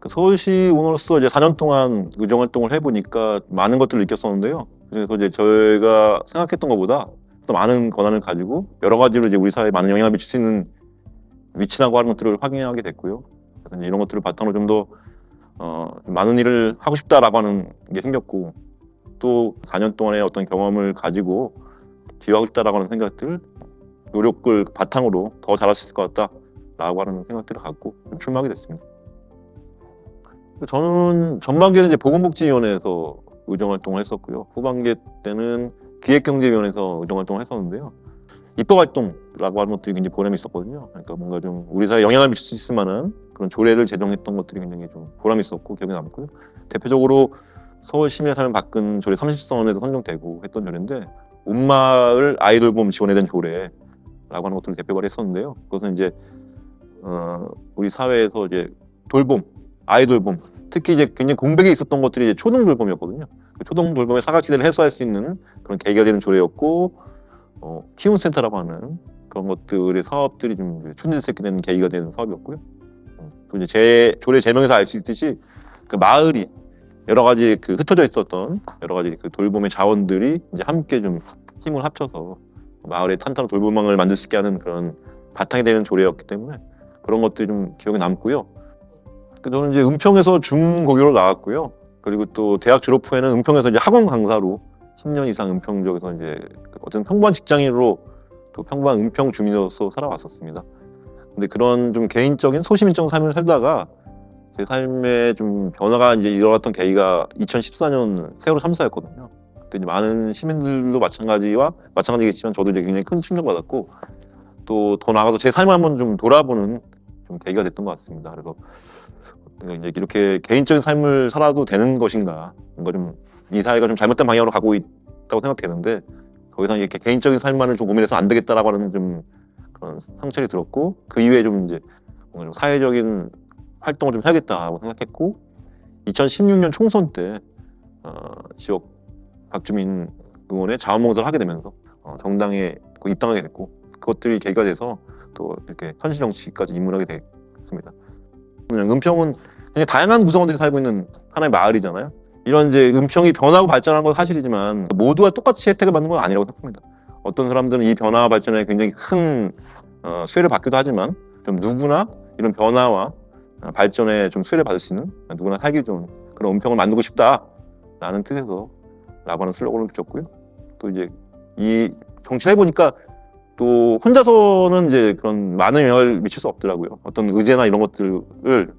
서울시 의원으로서 이제 4년 동안 의정 활동을 해보니까 많은 것들을 느꼈었는데요. 그래서 이제 저희가 생각했던 것보다 또 많은 권한을 가지고 여러 가지로 이제 우리 사회에 많은 영향을 미칠 수 있는 위치라고 하는 것들을 확인하게 됐고요. 그래서 이제 이런 것들을 바탕으로 좀 더 많은 일을 하고 싶다라고 하는 게 생겼고, 또 4년 동안의 어떤 경험을 가지고 기여하고 싶다라고 하는 생각들, 노력을 바탕으로 더 잘할 수 있을 것 같다라고 하는 생각들을 갖고 좀 출마하게 됐습니다. 저는 전반기에는 이제 보건복지위원회에서 의정활동을 했었고요. 후반기 때는 기획경제위원회에서 의정활동을 했었는데요. 입법활동이라고 하는 것들이 굉장히 보람이 있었거든요. 그러니까 뭔가 좀 우리 사회에 영향을 미칠 수 있을 만한 그런 조례를 제정했던 것들이 굉장히 좀 보람이 있었고 기억에 남고요. 대표적으로 서울 시민의 삶을 바꾼 조례 30선에도 선정되고 했던 조례인데, 온마을 아이돌봄 지원에 대한 조례라고 하는 것들을 대표 발의했었는데요. 그것은 이제 우리 사회에서 이제 돌봄, 아이돌봄, 특히 이제 굉장히 공백이 있었던 것들이 이제 초등 돌봄이었거든요. 그 초등 돌봄의 사각지대를 해소할 수 있는 그런 계기가 되는 조례였고, 키움센터라고 하는 그런 것들의 사업들이 좀 추진됐게 되는 계기가 되는 사업이었고요. 또 이제 조례 제명에서 알 수 있듯이 그 마을이 여러 가지 그 흩어져 있었던 여러 가지 그 돌봄의 자원들이 이제 함께 좀 힘을 합쳐서 마을의 탄탄한 돌봄망을 만들 수 있게 하는 그런 바탕이 되는 조례였기 때문에 그런 것들이 좀 기억에 남고요. 저는 이제 은평에서 중고교로 나왔고요. 그리고 또 대학 졸업 후에는 은평에서 이제 학원 강사로 10년 이상 은평 지역에서 이제 어떤 평범한 직장인으로 또 평범한 은평 주민으로서 살아왔었습니다. 근데 그런 좀 개인적인 소시민적 삶을 살다가 제 삶에 좀 변화가 이제 일어났던 계기가 2014년 세월호 참사였거든요. 그때 이제 많은 시민들도 마찬가지겠지만 저도 이제 굉장히 큰 충격받았고, 또 더 나아가서 제 삶을 한번 좀 돌아보는 좀 계기가 됐던 것 같습니다. 그래서 이제 이렇게 개인적인 삶을 살아도 되는 것인가, 뭔가 좀 이 사회가 좀 잘못된 방향으로 가고 있다고 생각되는데, 거기서 이렇게 개인적인 삶만을 좀 고민해서 안 되겠다라고 하는 좀 그런 상처를 들었고, 그 이후에 좀 이제 뭔가 좀 사회적인 활동을 좀 해야겠다고 생각했고, 2016년 총선 때 지역 박주민 의원의 자원봉사를 하게 되면서 정당에 입당하게 됐고, 그것들이 계기가 돼서 또 이렇게 현실 정치까지 입문하게 됐습니다. 은평은 굉장히 다양한 구성원들이 살고 있는 하나의 마을이잖아요. 이런 이제 은평이 변하고 발전한 건 사실이지만 모두가 똑같이 혜택을 받는 건 아니라고 생각합니다. 어떤 사람들은 이 변화와 발전에 굉장히 큰 수혜를 받기도 하지만, 좀 누구나 이런 변화와 발전에 좀 수혜를 받을 수 있는, 누구나 살기 좋은 그런 은평을 만들고 싶다라는 뜻에서 라고 하는 슬로건을 붙였고요. 또 이제 이 정치를 해보니까 또 혼자서는 이제 그런 많은 영향을 미칠 수 없더라고요. 어떤 의제나 이런 것들을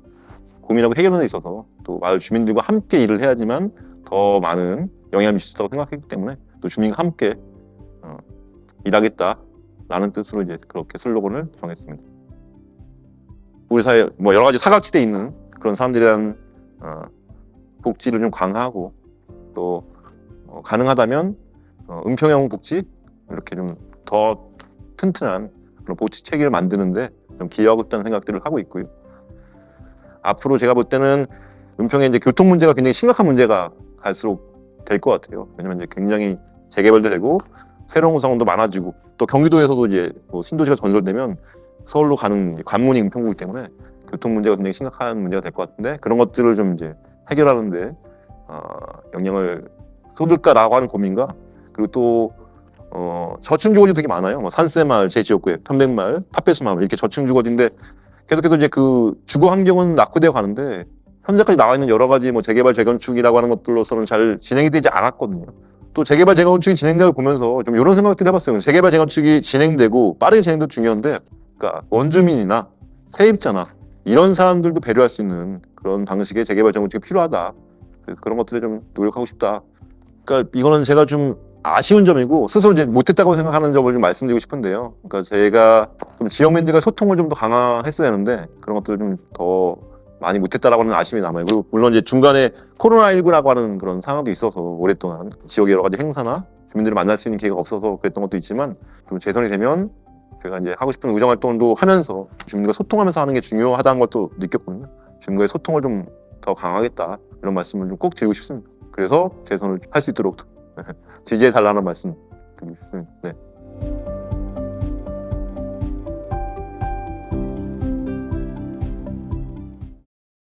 고민하고 해결하는 데 있어서 또 마을 주민들과 함께 일을 해야지만 더 많은 영향을 미칠 수 있다고 생각했기 때문에, 또 주민과 함께 일하겠다라는 뜻으로 이제 그렇게 슬로건을 정했습니다. 우리 사회 뭐 여러 가지 사각지대에 있는 그런 사람들에 대한 복지를 좀 강화하고, 또 가능하다면 은평형 복지, 이렇게 좀 더 튼튼한 그런 복지 체계를 만드는데 좀 기여하고 있다는 생각들을 하고 있고요. 앞으로 제가 볼 때는 은평에 이제 교통 문제가 굉장히 심각한 문제가 갈수록 될 것 같아요. 왜냐면 이제 굉장히 재개발도 되고 새로운 구성원도 많아지고, 또 경기도에서도 이제 뭐 신도시가 전설되면 서울로 가는 관문이 은평구이기 때문에 교통 문제가 굉장히 심각한 문제가 될 것 같은데, 그런 것들을 좀 이제 해결하는데 영향을 쏟을까라고 하는 고민과, 그리고 또 저층 주거지 되게 많아요. 뭐 산세마을, 제 지역구에 편백마을, 팥배수마을, 이렇게 저층 주거지인데 계속해서 이제 그 주거 환경은 낙후되어 가는데, 현재까지 나와 있는 여러 가지 뭐 재개발 재건축이라고 하는 것들로서는 잘 진행이 되지 않았거든요. 또 재개발 재건축이 진행되는 걸 보면서 좀 이런 생각들을 해봤어요. 재개발 재건축이 진행되고 빠르게 진행도 중요한데, 그러니까 원주민이나 세입자나 이런 사람들도 배려할 수 있는 그런 방식의 재개발 재건축이 필요하다. 그래서 그런 것들에 좀 노력하고 싶다. 그러니까 이거는 제가 좀 아쉬운 점이고 스스로 이제 못했다고 생각하는 점을 좀 말씀드리고 싶은데요. 그러니까 제가 좀 지역민들과 소통을 좀 더 강화했어야 하는데, 그런 것들을 좀 더 많이 못했다라고 하는 아쉬움이 남아요. 그리고 물론 이제 중간에 코로나19라고 하는 그런 상황도 있어서 오랫동안 지역의 여러 가지 행사나 주민들을 만날 수 있는 기회가 없어서 그랬던 것도 있지만, 좀 재선이 되면 제가 이제 하고 싶은 의정 활동도 하면서 주민들과 소통하면서 하는 게 중요하다는 것도 느꼈거든요. 주민과의 소통을 좀 더 강화하겠다, 이런 말씀을 좀 꼭 드리고 싶습니다. 그래서 재선을 할 수 있도록 지지해 달라는 말씀 드리고 싶습니다. 네.